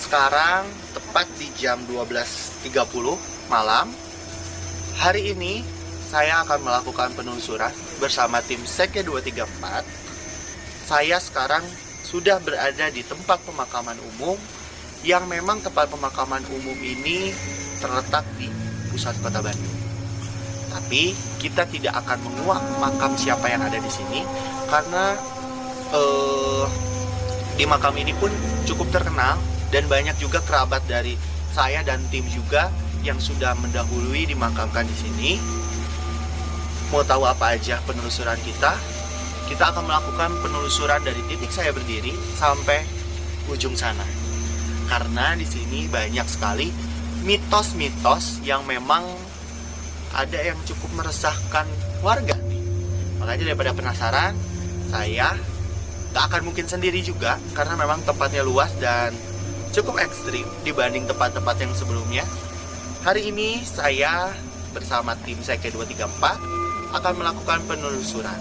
Sekarang tepat di jam 12.30 malam. Hari ini saya akan melakukan penelusuran bersama tim Seke 234. Saya sekarang sudah berada di tempat pemakaman umum yang memang tempat pemakaman umum ini terletak di pusat kota Bandung. Tapi kita tidak akan menguak makam siapa yang ada di sini karena di makam ini pun cukup terkenal dan banyak juga kerabat dari saya dan tim juga yang sudah mendahului dimakamkan di sini. Mau tahu apa aja penelusuran kita? Kita akan melakukan penelusuran dari titik saya berdiri sampai ujung sana. Karena di sini banyak sekali mitos-mitos yang memang ada yang cukup meresahkan warga nih. Makanya daripada penasaran, saya tak akan mungkin sendiri juga karena memang tempatnya luas dan cukup ekstrim dibanding tempat-tempat yang sebelumnya. Hari ini saya bersama tim Seke 234 akan melakukan penelusuran.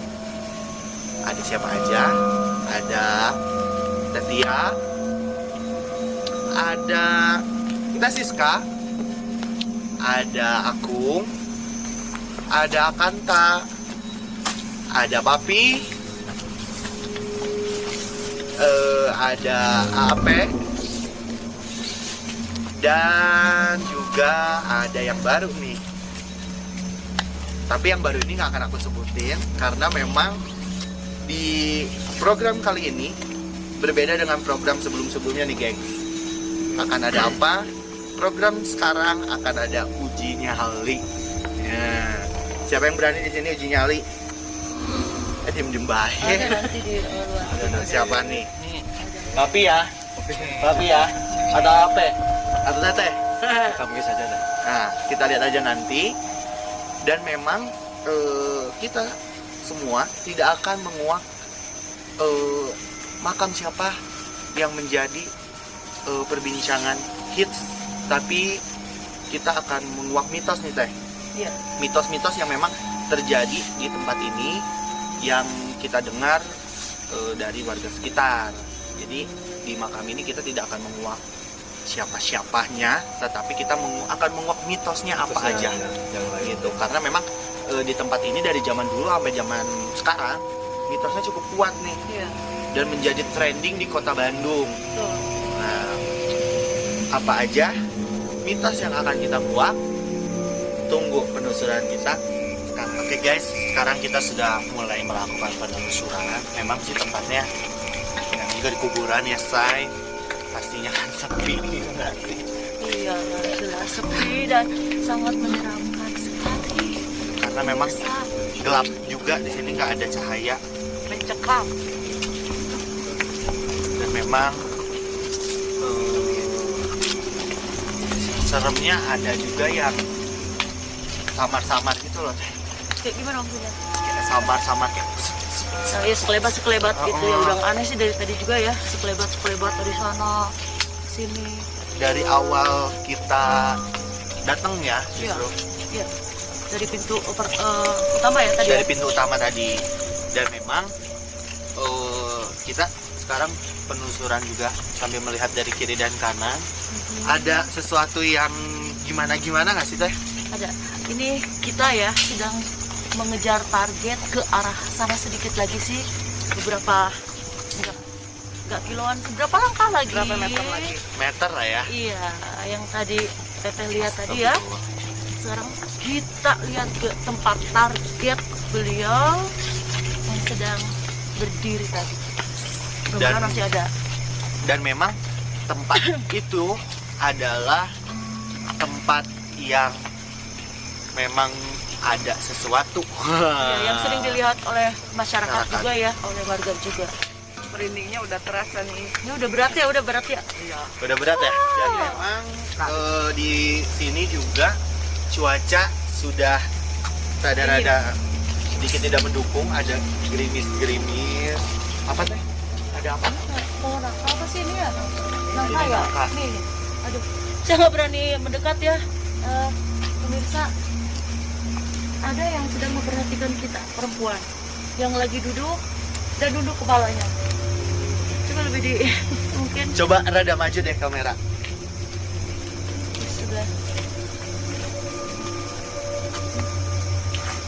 Ada siapa aja? Ada Tetia, ada Tita Siska, ada Akung, ada Akanta, ada Papi, ada Ape, dan juga ada yang baru nih. Tapi yang baru ini nggak akan aku sebutin karena memang di program kali ini berbeda dengan program sebelum-sebelumnya nih, geng. Akan ada apa? Program sekarang akan ada uji nyali. Ya. Siapa yang berani di sini uji nyali? Diem-diem baik. Siapa nih? Papi ya. Papi ya. Ada apa? Atau Teteh? Kamu saja deh. Nah, kita lihat aja nanti. Dan memang kita semua tidak akan menguak makam siapa yang menjadi perbincangan hits, tapi kita akan menguak mitos nih, Teh. Iya. Mitos-mitos yang memang terjadi di tempat ini yang kita dengar dari warga sekitar. Jadi di makam ini kita tidak akan menguak siapa-siapanya, tetapi kita akan menguak mitosnya apa aja gitu. Karena memang di tempat ini dari zaman dulu sampai zaman sekarang mitosnya cukup kuat nih. Iya. Dan menjadi trending di kota Bandung. Nah, apa aja mitos yang akan kita buat? Tunggu penelusuran kita sekarang. Oke guys, sekarang kita sudah mulai melakukan penelusuran. Memang sih tempatnya yang juga di kuburan ya, say. Pastinya kan sepi enggak sih? Iya, jelas sepi dan sangat menyeramkan sekali. Karena memang gelap juga di sini, nggak ada cahaya, Mencekam. dan memang seremnya ada juga yang samar-samar gitu loh. Kayak gimana maksudnya? Kayak samar-samar kayak Ya sekelebat gitu ya. Udah aneh sih dari tadi juga ya. Sekelebat dari sana sini. dari awal kita datang ya, Iya. justru Iya. Dari pintu utama ya tadi. dari Ya? pintu utama tadi. Dan memang kita sekarang penelusuran juga sambil melihat dari kiri dan kanan. Ada sesuatu yang gimana nggak sih teh? Ada. Ini kita ya sedang mengejar target ke arah sana sedikit lagi sih. Beberapa enggak kiloan, berapa langkah lagi? Berapa meter lagi? Meter lah ya. Iya, yang tadi Teteh lihat tadi ya. Sekarang kita lihat ke tempat target beliau yang sedang berdiri tadi. Mudah-mudahan masih ada. Dan memang tempat itu adalah tempat yang memang ada sesuatu. Ya, yang sering dilihat oleh masyarakat Masyarakat. juga ya, oleh warga juga. Merindingnya udah terasa nih. Ini udah berat ya. Iya. Udah berat ya? Dan memang di sini juga cuaca sudah rada-rada sedikit tidak mendukung, ada gerimis-gerimis. Apa teh? Ada apa? Oh, nangka apa sih ini ya? Nangka Ini ya? nangka. Nih, aduh. Saya nggak berani mendekat ya. Pemirsa, ada yang sedang memperhatikan kita, perempuan. Yang lagi duduk dan nunduk kepalanya. Coba lebih di... mungkin Coba rada maju deh kamera. sudah.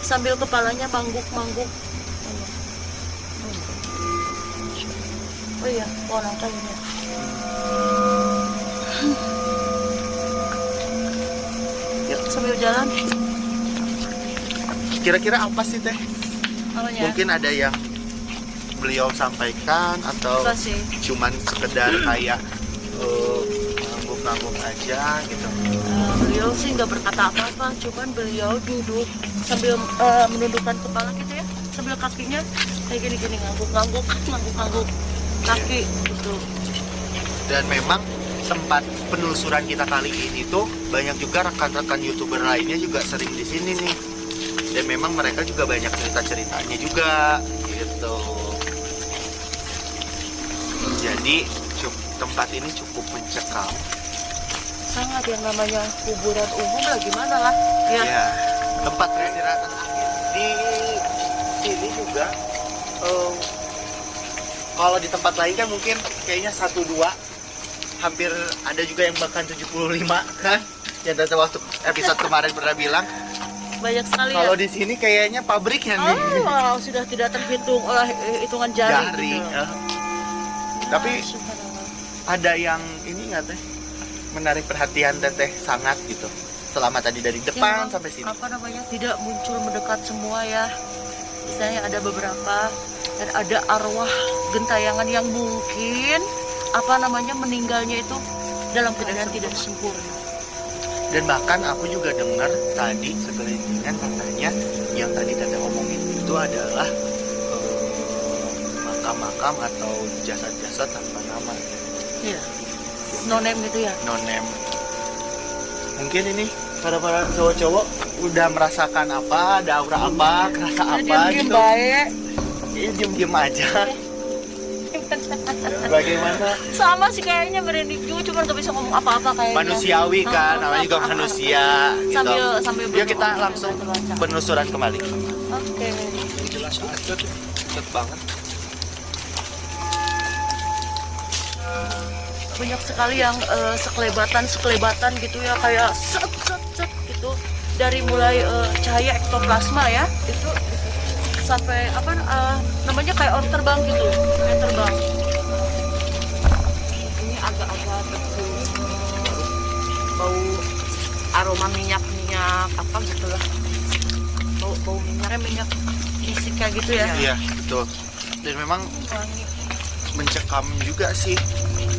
Sambil kepalanya mangguk-mangguk. Oh iya, nangka ini. Yuk, sambil jalan. Kira-kira apa sih teh? Apanya? Mungkin ada yang beliau sampaikan atau Apa sih? cuman sekedar kayak ngangguk-ngangguk aja gitu. Beliau sih nggak berkata apa-apa, cuman beliau duduk sambil menundukkan kepala gitu ya, sambil kakinya kayak gini-gini ngangguk-ngangguk kaki gitu. Dan memang tempat penelusuran kita kali ini tuh banyak juga rekan-rekan YouTuber lainnya juga sering di sini nih. Dan memang mereka juga banyak cerita-ceritanya juga gitu. Jadi tempat ini cukup mencekam. Sangat, yang namanya kuburan umum lah gimana lah ya. Ya, tempat peristirahatan akhir. Di sini juga kalau di tempat lain kan mungkin kayaknya 1-2, hampir ada juga yang bahkan 75 kan. Yang dari waktu episode kemarin pernah bilang. Banyak sekali Kalau ya. di sini kayaknya pabriknya nih. Wow, sudah tidak terhitung oleh hitungan jari, Jari. gitu. Tapi Subhanallah. ada yang ini nggak teh menarik perhatian teteh sangat gitu. Selama tadi dari depan Yang sampai sini. apa namanya, tidak muncul mendekat semua ya. Misalnya ada beberapa dan ada arwah gentayangan yang mungkin apa namanya meninggalnya itu dalam keadaan tidak sempurna. Dan bahkan aku juga dengar tadi segelintingan katanya yang tadi teteh omongin itu adalah makam-makam atau jasad-jasad tanpa nama. Iya. No name gitu ya. Non-name. Mungkin ini para cowok-cowok udah merasakan apa, ada aura apa, kerasa apa Diam-diam gitu. baik. Ya, diem-diem aja. Bagaimana? Sama sih kayaknya merinding juga, cuma gak bisa ngomong apa-apa kayaknya. Manusiawi kan, namanya juga manusia gitu. Sambil Yuk kita berdoa, langsung baca-baca. penelusuran kembali. Oke. Jelas aja tuh, cepet banget. Banyak sekali yang sekelebatan gitu ya, kayak set gitu. Dari mulai cahaya ektoplasma ya, itu sampai apa namanya kayak orang terbang gitu, kayak terbang. Ini agak-agak bau aroma minyak apa gitu lah. bau minyak fisik kayak gitu ya. Iya, betul. Dan memang Wangi. mencekam juga sih.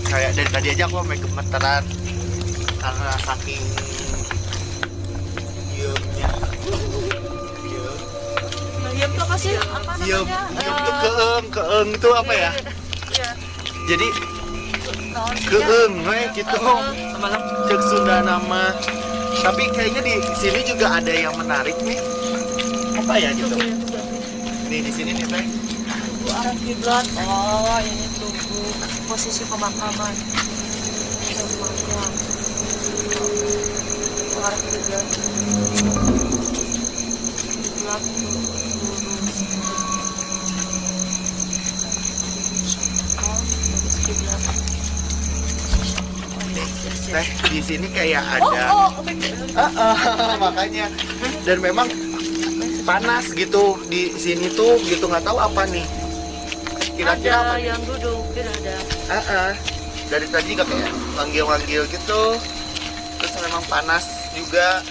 Kayak dari tadi aja aku sampai gemeteran karena saking diemnya. Diam tuh apa sih? Apa Diem, namanya? diem tuh keeng itu apa ya? Iya. Jadi Naon sih, ya? keeng, we gitu. Malam. Cek Sunda nama. Tapi kayaknya di sini juga ada yang menarik nih. Apa ya gitu? Nih di sini nih teh. Tugu arah kiblat. Oh, ini tugu posisi pemakaman. Makam. Arah kiblat. Kiblat tuh. Oh, kiblat. Teh di sini kayak Oh, ada. Makanya. Dan memang panas gitu di sini tuh gitu nggak tahu apa nih. Kira-kira apa ada nih? yang duduk, ada. Dari tadi juga kayak manggil-manggil gitu. Terus memang panas juga.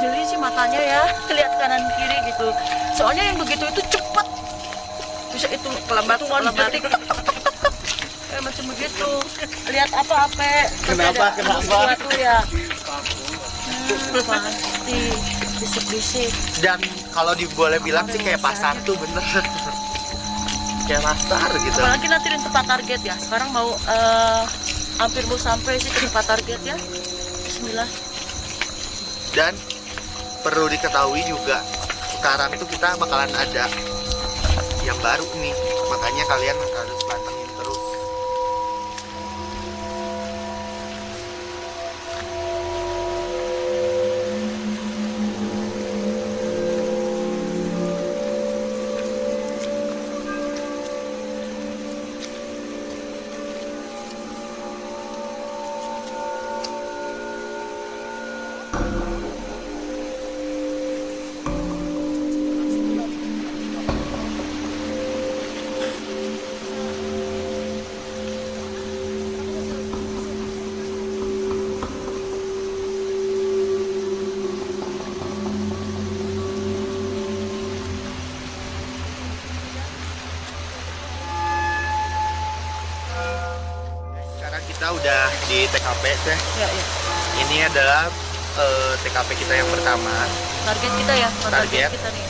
Jeli sih matanya ya, lihat kanan kiri gitu. Soalnya yang begitu itu cepat. Bisa itu Kelebat, hitungan kelebat. detik. Kayak macam begitu. Lihat apa-apa. Kenapa? Sesuatu ya. Pasti bisik-bisik. Dan kalau boleh bilang sih kayak pasar tuh bener. Kayak pasar gitu. Apalagi nanti di tempat target ya. Sekarang mau hampir mau sampai sih ke tempat target ya. Bismillah. Dan perlu diketahui juga sekarang itu kita bakalan ada yang baru nih, makanya kalian harus pantengin terus. Sekarang kita udah di TKP teh. Ya, ya. Ini adalah TKP kita yang pertama. Target kita ya, Target. kita nih.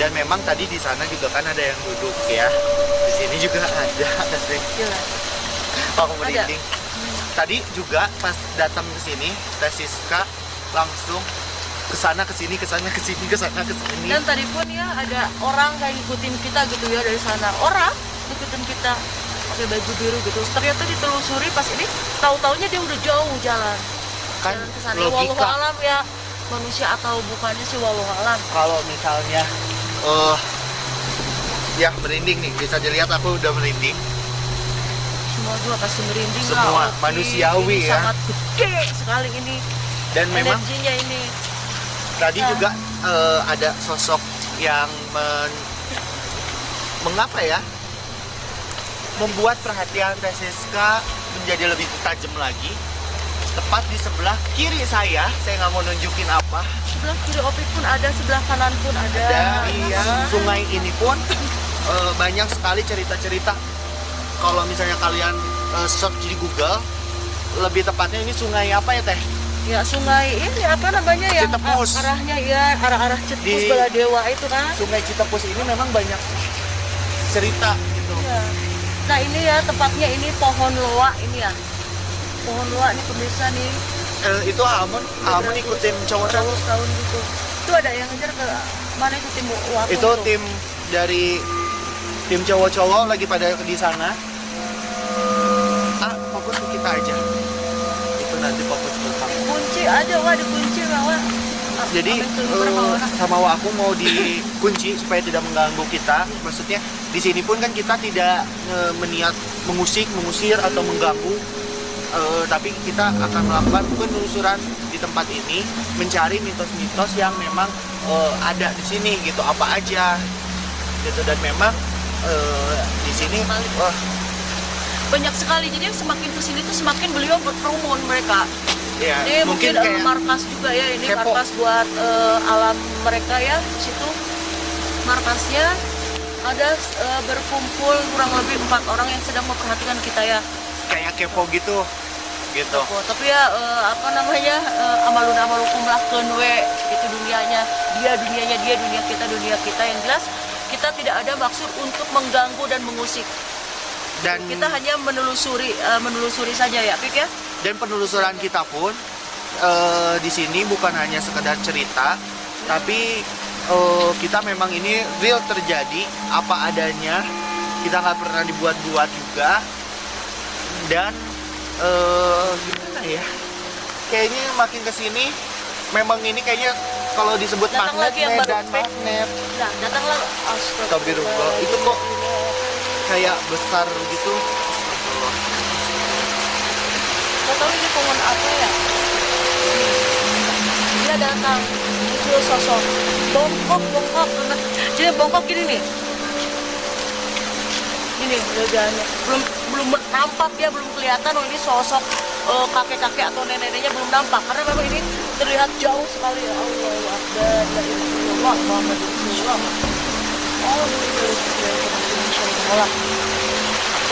Dan memang tadi di sana juga kan ada yang duduk ya. Di sini juga ada. Jelas. Aku merinding. Tadi juga pas datang ke sini, Teh Siska langsung ke sana ke sini ke sana ke sini ke sana ke sini. Dan tadi pun ya ada orang kayak ngikutin kita gitu ya dari sana. Orang ngikutin kita pakai baju biru gitu. Ternyata ditelusuri pas ini tahu-taunya dia udah jauh jalan. Kan Jalan ke sana. Ya, wallahu logika alam ya manusia atau bukannya sih wallahu alam. kalau misalnya ya merinding nih, bisa dilihat aku udah merinding. Semua juga pasti merinding Semua lah. Oke, manusiawi ini ya. Sangat gede sekali ini. Dan memang Energinya ini. tadi Nah. juga ada sosok yang mengapa ya, membuat perhatian Teh Siska menjadi lebih tajam lagi. Tepat di sebelah kiri saya nggak mau nunjukin apa. Sebelah kiri Opik pun ada, sebelah kanan pun ada. Dan sungai ini pun banyak sekali cerita-cerita. Kalau misalnya kalian search di Google, lebih tepatnya ini sungai apa ya Teh? Ya sungai ini apa namanya ya? Citepus. Arahnya ya arah-arah Citepus Di- Baladewa itu kan. Sungai Citepus ini memang banyak cerita gitu. Iya. Nah ini ya tempatnya ini pohon loa ini ya. Pohon loa nih pemirsa nih. Itu Almond ikutin cowok-cowok. 100 tahun gitu. Itu ada yang ngejar ke mana itu tim waktu Itu tim dari tim cowok-cowok lagi pada di sana. Fokus ke kita aja. Itu nanti fokus ke kamu. kunci aja wah dikunci wah. Jadi sama aku mau dikunci supaya tidak mengganggu kita. Maksudnya di sini pun kan kita tidak meniat mengusir atau mengganggu. Tapi kita akan melakukan penelusuran di tempat ini, mencari mitos-mitos yang memang ada di sini gitu, apa aja gitu. Dan memang di sini banyak sekali, jadi semakin kesini tuh semakin beliau berkerumun mereka Ya, Ini mungkin kayak markas juga ya, ini kepo. markas buat alam mereka ya. Di situ markasnya ada berkumpul kurang lebih 4 orang yang sedang memperhatikan kita ya. kayak kepo gitu. Tapi ya apa namanya, amalun amalukum lakun we, itu dunianya dia, dunianya dia, dunia kita. Yang jelas kita tidak ada maksud untuk mengganggu dan mengusik. Dan Kita hanya menelusuri saja ya, Pik ya. dan penelusuran kita pun di sini bukan hanya sekedar cerita, tapi kita memang ini real terjadi apa adanya. Kita nggak pernah dibuat-buat juga. Dan gimana ya? Kayaknya makin kesini memang ini kayaknya kalau disebut Datang magnet, lagi yang medan baru. magnet. Nah, datanglah Astagfirullah. Itu kok kayak besar gitu. Astagfirullah. Gak tahu ini pohon apa ya. Dia datang, muncul sosok bongkok. Jadi bongkok gini nih. Ini wajahnya belum nampak ya, belum kelihatan. Oh, ini sosok kakek-kakek atau nenek-neneknya belum nampak karena memang ini terlihat jauh sekali. Ya Allahu Akbar, la ilaha illallah, Muhammadur Rasulullah. Allah.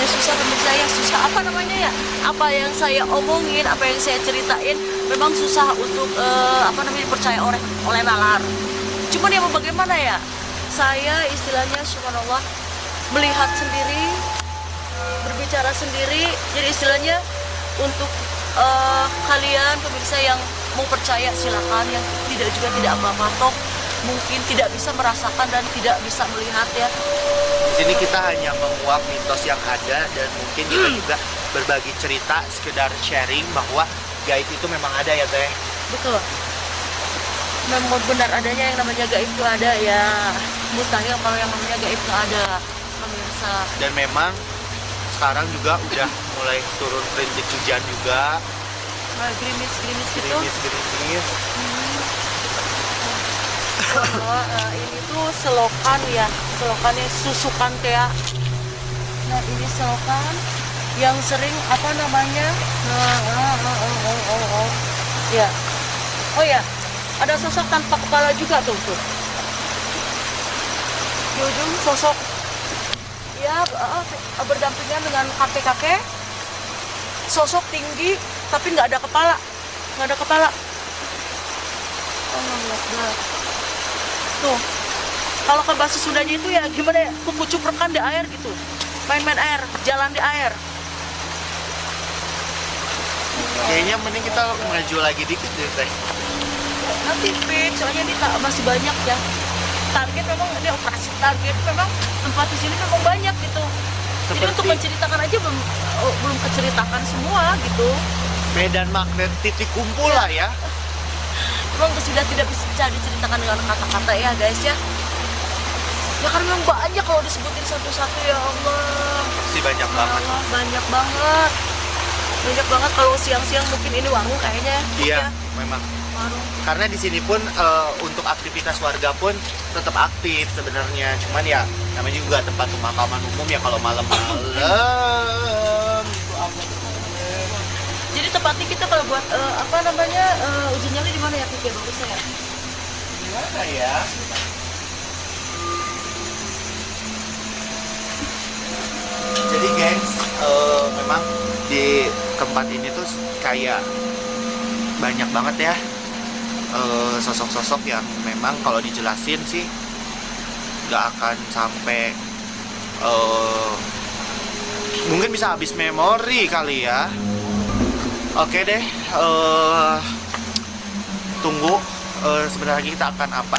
Ya susah pemirsa ya, susah apa namanya ya? Apa yang saya omongin, apa yang saya ceritain memang susah untuk percaya oleh nalar. Cuman ya mau bagaimana ya? Saya istilahnya subhanallah melihat sendiri, berbicara sendiri. Jadi istilahnya untuk kalian pemirsa yang mau percaya silakan, yang tidak juga tidak apa-apa, toh mungkin tidak bisa merasakan dan tidak bisa melihat ya. Di sini kita hanya menguak mitos yang ada dan mungkin kita juga berbagi cerita, sekedar sharing bahwa gaib itu memang ada ya Teh. Betul. Memang benar adanya yang namanya gaib itu ada ya. Mustahil kalau yang namanya gaib itu ada, pemirsa. Dan memang sekarang juga udah mulai turun rintik hujan juga, Gerimis-gerimis gitu. gerimis. Ini tuh selokan ya, selokannya susukan kayak. Nah ini selokan yang sering apa namanya? Ya, oh ya, ada sosok tanpa kepala juga tuh. Di ujung sosok ya berdampingan dengan kakek-kakek. Sosok tinggi tapi nggak ada kepala, Allah Akbar. Tuh, kalau ke bahasa Sundanya itu ya gimana ya, kukucup rekan di air gitu, main-main air, jalan di air. Kayaknya mending kita maju lagi dikit deh Teh. Nanti Pik, soalnya ini masih banyak ya. Target memang ini operasi target, memang tempat di sini memang banyak gitu. Jadi untuk menceritakan aja belum keceritakan semua gitu. Medan magnet titik kumpul lah ya. Memang sudah tidak bisa diceritakan dengan kata-kata ya guys ya. Ya karena memang banyak kalau disebutin satu-satu ya Allah. Masih banyak banget. Allah, banyak banget kalau siang-siang mungkin ini warung kayaknya. Iya, Ya, memang. warung. Karena di sini pun untuk aktivitas warga pun tetap aktif sebenarnya. Cuman ya namanya juga tempat pemakaman umum ya, kalau malam-malam itu apa namanya? Jadi tepatnya kita kalau buat uji nyali di mana ya Pik ya, bagusnya ya? Gimana ya? Jadi gengs, memang di tempat ini tuh kayak banyak banget ya sosok-sosok yang memang kalau dijelasin sih nggak akan sampai, mungkin bisa habis memori kali ya. Oke deh, tunggu sebentar lagi kita akan apa,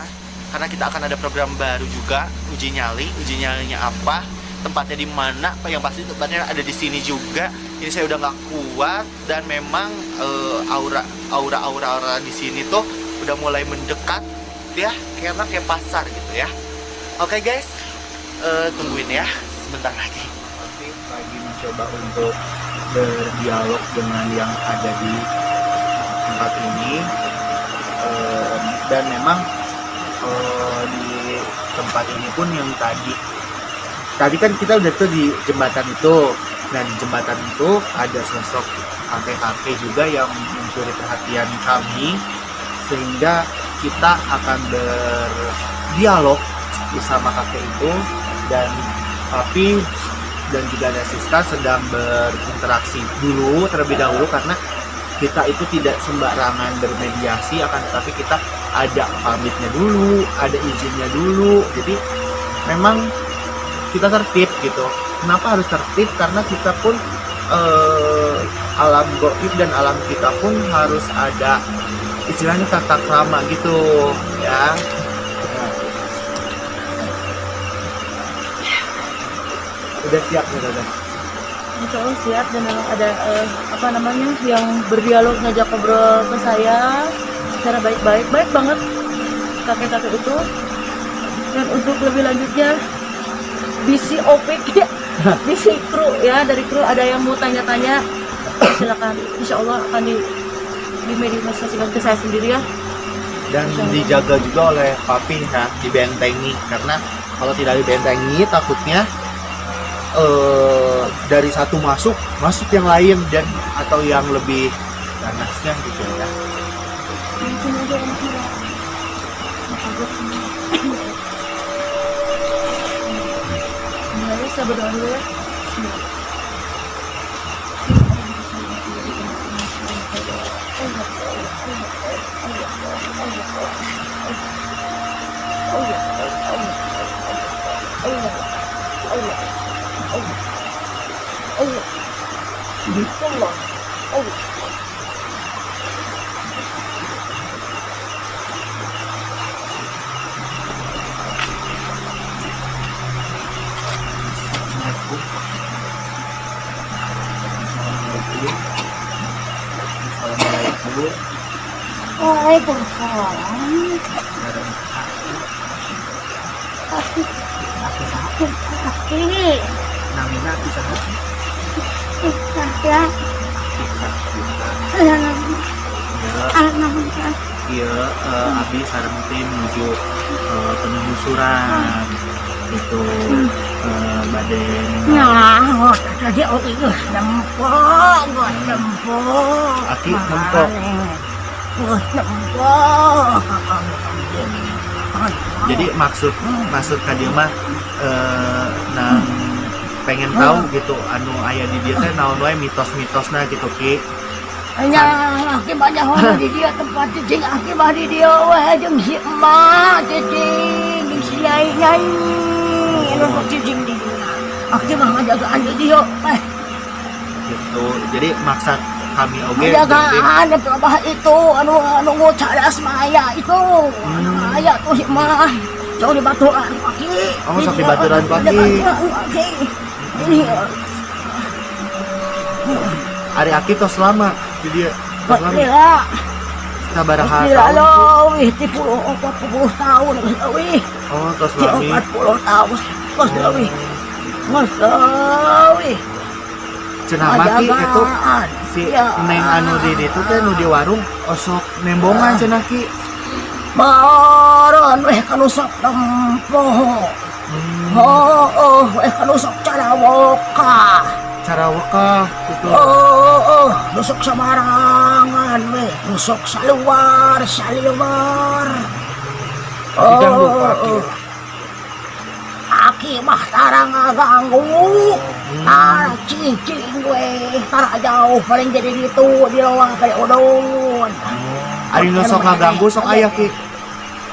karena kita akan ada program baru juga, uji nyalinya apa, tempatnya di mana, yang pasti tempatnya ada di sini juga. Ini saya udah nggak kuat dan memang aura di sini tuh udah mulai mendekat ya, karena kayak pasar gitu ya. Oke guys, tungguin ya sebentar lagi. Lagi mencoba untuk berdialog dengan yang ada di tempat ini, dan memang di tempat ini pun yang tadi kan kita udah tuh di jembatan itu. Nah di jembatan itu ada sosok kakek-kakek juga yang mencuri perhatian kami, sehingga kita akan berdialog bersama kakek itu, dan papi dan juga ada Siska sedang berinteraksi dulu terlebih dahulu, karena kita itu tidak sembarangan bermediasi, akan tetapi kita ada pamitnya dulu, ada izinnya dulu. Jadi memang kita tertib gitu. Kenapa harus tertib? Karena kita pun alam gaib dan alam kita pun harus ada istilahnya tata krama gitu ya. Udah siap nih Dada? Insya Allah siap, dan memang ada yang berdialog, ngajak ngobrol ke saya secara baik-baik, baik banget kakek-kakek itu. Dan untuk lebih lanjutnya bisi opik ya, bisi kru ya, dari kru ada yang mau tanya-tanya silakan, insya Allah akan dimediasikan ke saya sendiri ya. Dan dijaga juga oleh papi ya, dibentengi, karena kalau tidak dibentengi takutnya dari satu masuk yang lain, dan atau yang lebih ganasnya gitu ya. Mungkin aja anaknya. Mari saya berdoa dulu ya. Assalamualaikum. Waalaikumsalam. Kaki sakit kaki. Namina bisa hati. Ya. Iya, Abi sareng tim menuju penelusuran itu bade Nah, tadi oke nempok. Aki nempok. Jadi maksud ka dieu mah nang pengen tahu gitu anu aya di dieu teh naon wae mitos-mitosna gitu Ki. Nya aki banyak orang di dia tempat cicing, aki mah di dia weh jeung si emak cicing, jeung si nyai anu cicing di dia. Aki mah ngajagaan di dia weh. Gitu. Jadi maksud kami oge ngajagaan pelabah itu anu ngucadas maya itu. Maya tuh si emak. Jauh di baturan aki. Oh, sok di baturan pagi. Ini Ari Aki tos lama di dia. Gila. Sabaraha Gila tahun? lo, wih, 40 tahun, wih. Oh, tos lami. 40 tahun, mas wih. Mas wih. Cenah maki itu si Neng anu di ditu teh nu di warung osok nembongan cenah Ki. Maron, weh kan usap tempoh. Weh kan usap cara woka. Cara wekah gitu. Nusuk samarangan, weh. Nusuk saluar. Diganggu ku Aki. Aki mah tara ngaganggu. Tara cicing, weh. Tara jauh, paling jadi gitu. Di lawang kayak udun. Ari nu sok ngaganggu sok aya Ki.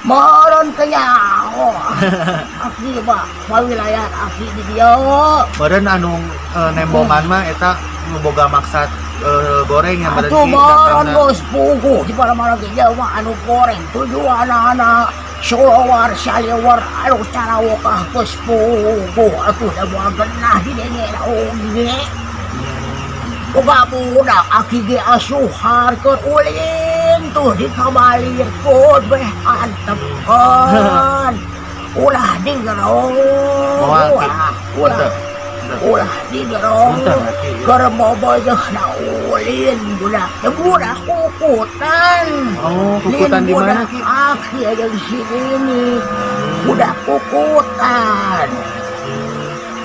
Moron kenyaho. Aki mah wilayah aki di dia. Meureun anu nembongan mah eta nu boga maksud goreng yang Atuh moron geus puguh di mana-mana ge mah anu goreng tujuan anak solowar saliwar anu cara wokah geus puguh atuh da moal genah di denge oge. Boga budak aki ge asuharkeun ulin tuh di kabalirkeun beh antepkeun. Ulah digerong. Ulah digerong. Keur boboh na ulin budak. Ya budak kukutan. Oh, kukutan di mana Ki? Aki aja di sini nih. Budak kukutan.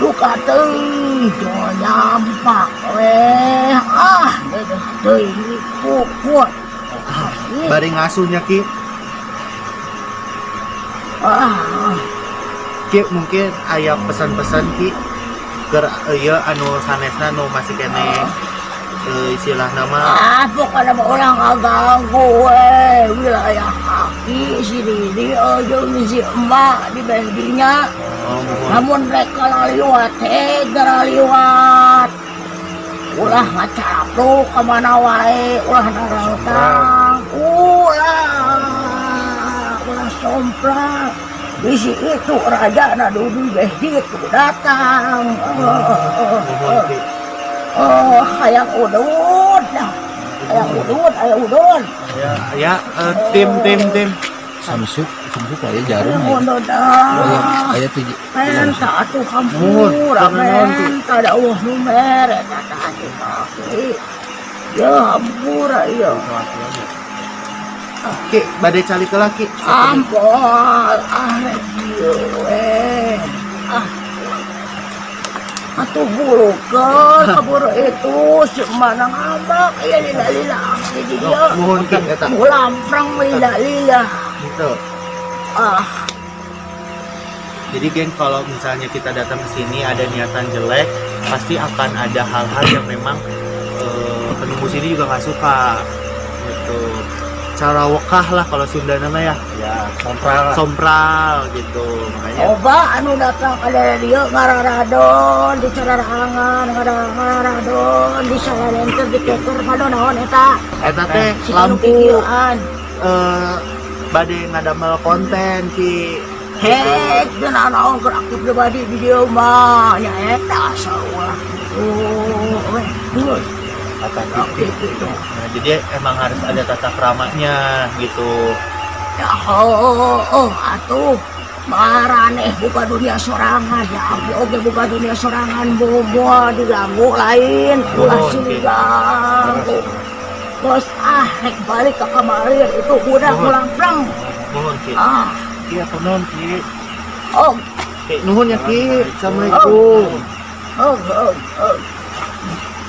luka teuing jangan nyampak dedes teuing kuat Bari ngasuhnya Ki. Ki mungkin aya pesan-pesan Ki keur ieu anu sanesna nu masih kene istilah nama pokoknya mah orang ngaganggu wilayah kaki si Didi jeung si emak di bedinya. Namun mereka laliwat gara liwat ulah ngacapluk kemana wae ulah narantang ulah somprak di situ raja dudu behdi itu datang hayang udud hayang udud ya tim Samsuk aya jarum udud aya tujuh Menta atuh hampura menta da nu mere tata hati kaki ya hampura ya Ki bade cali ke laki ampun dieu atuh burukeun kabur itu semana ngambak aya lila-lila di dia mohon Ki eta mulamprang lila-lila gitu. Jadi geng kalau misalnya kita datang ke sini ada niatan jelek, pasti akan ada hal-hal yang memang penunggu sini juga nggak suka gitu. Cara wekah lah kalau Sunda nama ya sompral gitu. Makanya coba anu datang ada dia ngararadon di cararangan ngararadon di salalenter di keker kado naon eta teh lampu videoan bade ngadamel konten Ki. hek dan naon keur aktif pribadi di dia mah nya eta saulah aktif itu Nah, jadi emang harus ada tata keramanya gitu. ya atuh maraneh buka dunia sorangan ya oke buka dunia sorangan bobo diganggu lain ulah sini ganggu terus rek balik ke kamar itu udah pulang pulang Nuhun Ki. Iya nuhun Ki. oh Ki nuhun ya Ki. Assalamualaikum. Allah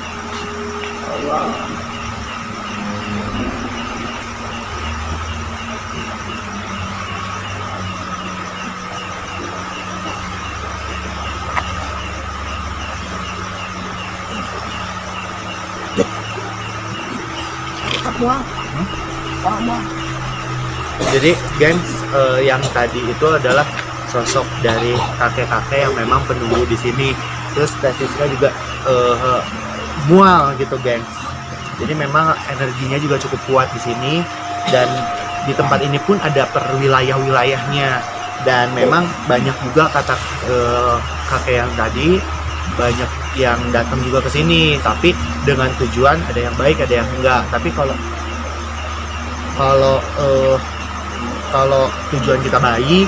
Jadi gengs yang tadi itu adalah sosok dari kakek-kakek yang memang penunggu di sini. Terus tesisnya juga mual gitu gengs. Jadi memang energinya juga cukup kuat di sini dan di tempat ini pun ada perwilayah-wilayahnya dan memang banyak juga kata kakek yang tadi banyak yang datang juga ke sini tapi dengan tujuan ada yang baik ada yang enggak tapi kalau tujuan kita baik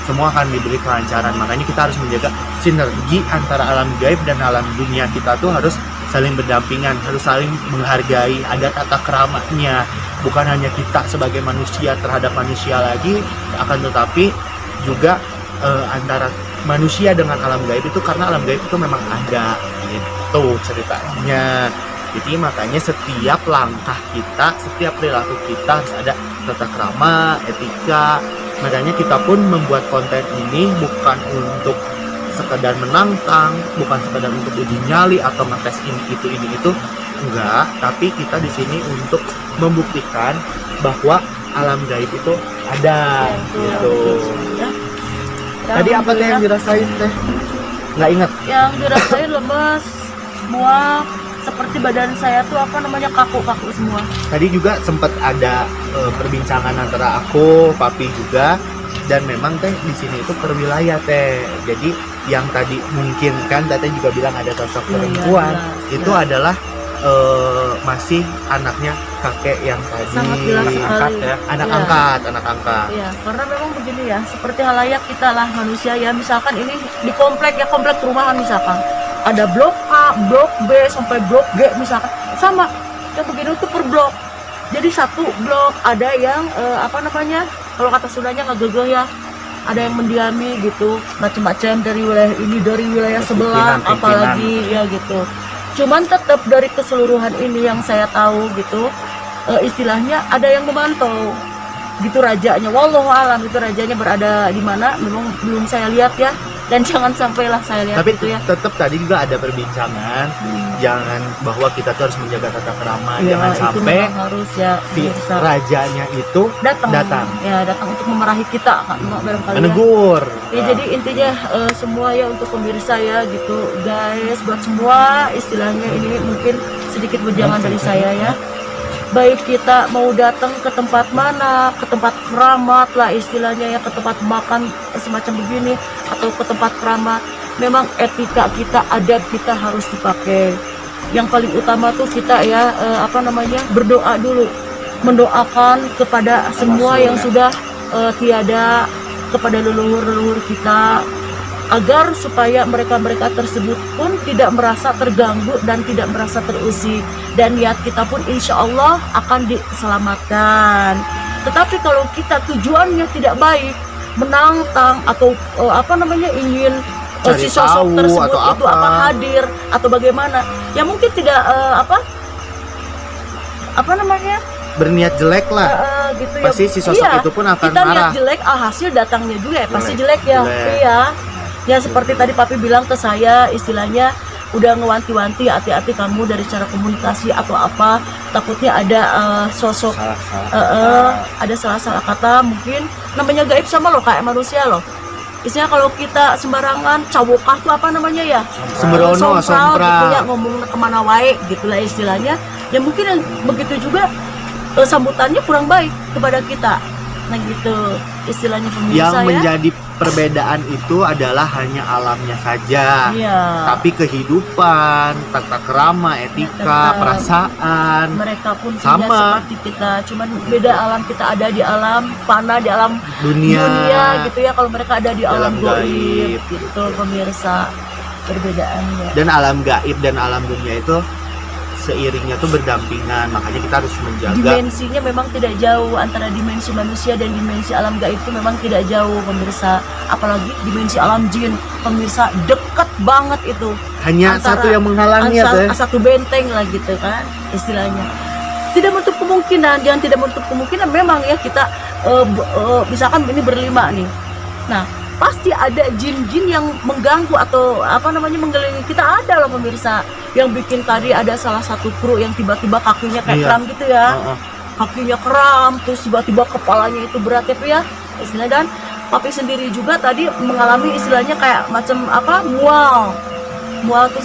semua akan diberi kelancaran makanya kita harus menjaga sinergi antara alam gaib dan alam dunia kita tuh harus saling berdampingan harus saling menghargai ada tata keramanya bukan hanya kita sebagai manusia terhadap manusia lagi akan tetapi juga antara manusia dengan alam gaib itu karena alam gaib itu memang ada gitu ceritanya jadi makanya setiap langkah kita setiap perilaku kita harus ada tata krama etika makanya kita pun membuat konten ini bukan untuk sekedar menantang bukan sekedar untuk uji nyali atau ngetes ini itu enggak tapi kita di sini untuk membuktikan bahwa alam gaib itu ada gitu. Tadi apa teh yang dirasain teh? Nggak ingat? Yang dirasain lemes, mual, seperti badan saya tuh apa namanya kaku-kaku semua. Tadi juga sempat ada perbincangan antara aku, papi juga, dan memang teh di sini itu perwilayah teh. Jadi yang tadi mungkin kan teteh juga bilang ada sosok perempuan, itu adalah masih anaknya kakek yang tadi Sangat jelas sekali. ya, anak Iya. angkat. Iya, karena memang begini ya, seperti halayak kita lah manusia ya. Misalkan ini di komplek ya, komplek perumahan misalkan. Ada blok A, blok B, sampai blok G misalkan. Sama, yang begini tuh per blok. Jadi satu blok ada yang apa namanya, kalau kata Sundanya ngegegeh ya. ada yang mendiami gitu, macam-macam dari wilayah ini, dari wilayah sebelah, Pimpinan. apalagi ya gitu. Cuman tetap dari keseluruhan ini yang saya tahu gitu, istilahnya ada yang memantau gitu rajanya. Wallahu alam itu rajanya berada di mana memang belum saya lihat ya, dan jangan sampailah saya lihat Tapi gitu ya. tetap tadi juga ada perbincangan, jangan bahwa kita tuh harus menjaga tata krama, Ya, jangan itu sampai memang harus ya si pemirsa. rajanya itu datang. Ya datang untuk memarahi kita Kak, barangkali ya. menegur. Ya, jadi intinya semua ya untuk pemirsa ya gitu guys, buat semua istilahnya ini mungkin sedikit wejangan dari saya ya. Baik kita mau datang ke tempat mana, ke tempat keramat lah istilahnya ya, ke tempat makan semacam begini atau ke tempat keramat, memang etika kita, adab kita harus dipakai. Yang paling utama tuh kita ya berdoa dulu, mendoakan kepada semua yang sudah tiada, kepada leluhur-leluhur kita, agar supaya mereka-mereka tersebut pun tidak merasa terganggu dan tidak merasa terusik, dan niat kita pun insya Allah akan diselamatkan. Tetapi kalau kita tujuannya tidak baik, menantang atau ingin Cari si sosok tahu tersebut atau itu apa. hadir atau bagaimana, ya mungkin tidak Berniat jelek lah. gitu Pasti si sosok iya, itu pun akan kita marah. niat jelek, hasil datangnya juga ya pasti Jelek. jelek ya. Jelek. Iya. Ya seperti tadi Papi bilang ke saya, istilahnya udah ngewanti-wanti, hati-hati kamu dari cara komunikasi atau apa, takutnya ada sosok ada salah-salah kata, mungkin namanya gaib sama loh kayak manusia loh. Istilahnya kalau kita sembarangan cawokah tuh apa namanya ya, Sembrono, sompral gitu sompral. ya, ngomong kemana wae gitulah istilahnya. Ya mungkin yang begitu juga sambutannya kurang baik kepada kita. Nah gitu istilahnya pemirsa Yang ya. menjadi perbedaan itu adalah hanya alamnya saja. Iya. Tapi kehidupan, tata krama, etika, Tetap. perasaan Mereka pun sama. tidak seperti kita, cuman beda alam, kita ada di alam fana, di alam dunia. dunia gitu ya. Kalau mereka ada di alam Dalam gaib gaib. gitu pemirsa, perbedaannya. Dan alam gaib dan alam dunia itu seiringnya tuh berdampingan, makanya kita harus menjaga. Dimensinya memang tidak jauh antara dimensi manusia dan dimensi alam gaib itu memang tidak jauh pemirsa. Apalagi dimensi alam jin pemirsa, dekat banget itu. Hanya antara- satu yang menghalangi ya teh. Satu benteng lah gitu kan istilahnya. Tidak menutup kemungkinan, jangan tidak menutup kemungkinan memang ya kita misalkan ini berlima nih. Nah, pasti ada jin-jin yang mengganggu atau menggelilingi kita, ada loh pemirsa. Yang bikin tadi ada salah satu kru yang tiba-tiba kakinya kayak Iya. kram gitu ya. Heeh. Kakinya kram, terus tiba-tiba kepalanya itu berat ya istilahnya. Dan Papi sendiri juga tadi mengalami istilahnya kayak macam mual terus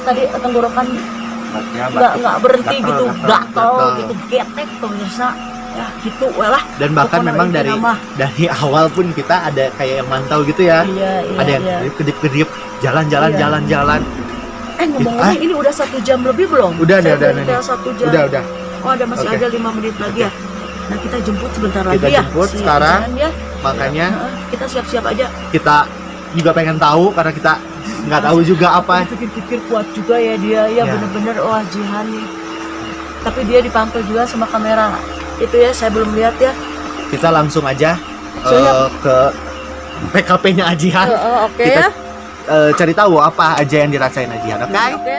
tadi tenggorokan nggak berhenti Gatal, gitu, gatal, gatal gatal. gitu, getek pemirsa ya gitu lah. Dan bahkan Pokoknya memang intinya mah. dari awal pun kita ada kayak yang mantau gitu ya. Iya, Ada yang kedip-kedip, jalan-jalan, Iya. jalan-jalan. Ngomong-ngomong ini udah 1 jam lebih belum? Udah, Saya udah, udah 1 jam. Udah. Oh ada masih Oke. ada 5 menit lagi ya. Nah kita jemput sebentar Kita lagi ya. jemput si sekarang. Ijan ya. Makanya Kita siap-siap aja. kita juga pengen tahu karena kita nggak tahu juga apa. Pikir-pikir kuat juga ya dia ya, Ya. bener-bener Jihan nih. Tapi dia dipantau juga sama kamera. Itu ya saya belum lihat ya. Kita langsung aja Soalnya- ke PKP-nya Ajihan. Oke Kita ya. cari tahu apa aja yang dirasain Ajihan. Oke? Oke.